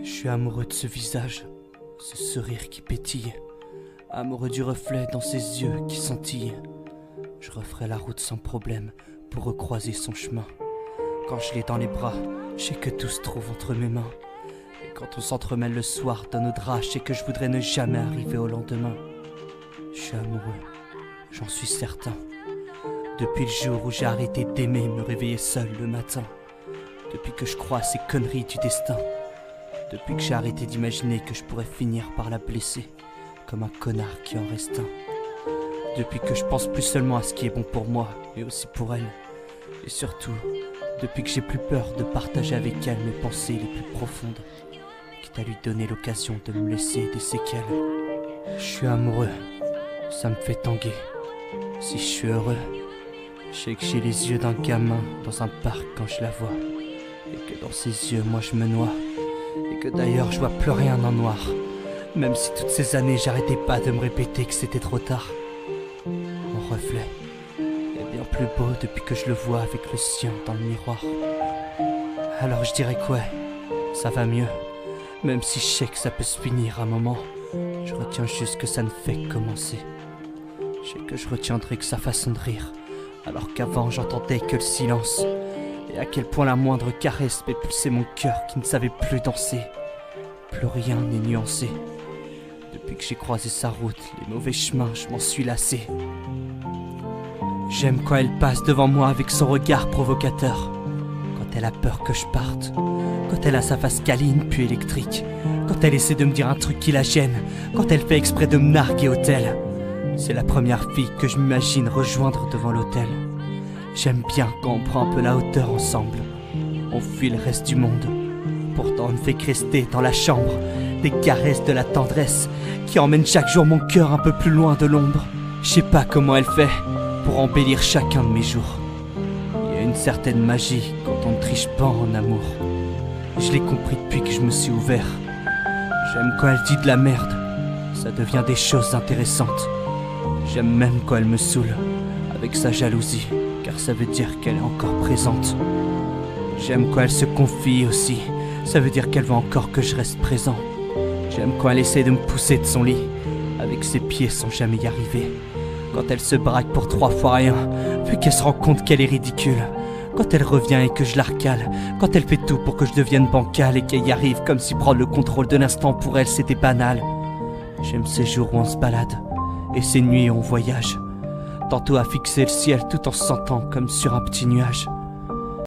Je suis amoureux de ce visage, ce sourire qui pétille, amoureux du reflet dans ses yeux qui scintillent. Je referai la route sans problème pour recroiser son chemin. Quand je l'ai dans les bras, je sais que tout se trouve entre mes mains. Et quand on s'entremêle le soir dans nos draps, je sais que je voudrais ne jamais arriver au lendemain. Je suis amoureux, j'en suis certain. Depuis le jour où j'ai arrêté d'aimer me réveiller seul le matin. Depuis que je crois à ces conneries du destin. Depuis que j'ai arrêté d'imaginer que je pourrais finir par la blesser, comme un connard qui en reste un. Depuis que je pense plus seulement à ce qui est bon pour moi, mais aussi pour elle. Et surtout, depuis que j'ai plus peur de partager avec elle mes pensées les plus profondes, quitte à lui donner l'occasion de me laisser des séquelles. Je suis amoureux, ça me fait tanguer. Si je suis heureux, je sais que j'ai les yeux d'un gamin dans un parc quand je la vois. Et que dans ses yeux, moi je me noie. Et que d'ailleurs je vois plus rien en noir. Même si toutes ces années j'arrêtais pas de me répéter que c'était trop tard. Mon reflet est bien plus beau depuis que je le vois avec le sien dans le miroir. Alors je dirais que ouais, ça va mieux. Même si je sais que ça peut se finir à un moment, je retiens juste que ça ne fait que commencer. Je sais que je retiendrai que sa façon de rire, alors qu'avant j'entendais que le silence. Et à quel point la moindre caresse fait pulser mon cœur qui ne savait plus danser. Plus rien n'est nuancé. Depuis que j'ai croisé sa route, les mauvais chemins, je m'en suis lassé. J'aime quand elle passe devant moi avec son regard provocateur. Quand elle a peur que je parte. Quand elle a sa face câline puis électrique. Quand elle essaie de me dire un truc qui la gêne. Quand elle fait exprès de me narguer au tel. C'est la première fille que je m'imagine rejoindre devant l'hôtel. J'aime bien quand on prend un peu la hauteur ensemble. On fuit le reste du monde. Pourtant on ne fait que rester dans la chambre. Des caresses, de la tendresse qui emmènent chaque jour mon cœur un peu plus loin de l'ombre. Je sais pas comment elle fait pour embellir chacun de mes jours. Il y a une certaine magie quand on ne triche pas en amour. Je l'ai compris depuis que je me suis ouvert. J'aime quand elle dit de la merde. Ça devient des choses intéressantes. J'aime même quand elle me saoule avec sa jalousie, car ça veut dire qu'elle est encore présente. J'aime quand elle se confie aussi, ça veut dire qu'elle veut encore que je reste présent. J'aime quand elle essaie de me pousser de son lit, avec ses pieds sans jamais y arriver. Quand elle se braque pour 3 fois rien, puis qu'elle se rend compte qu'elle est ridicule. Quand elle revient et que je la recale, quand elle fait tout pour que je devienne bancal et qu'elle y arrive comme si prendre le contrôle de l'instant pour elle c'était banal. J'aime ces jours où on se balade, et ces nuits où on voyage. Tantôt à fixer le ciel tout en se sentant comme sur un petit nuage.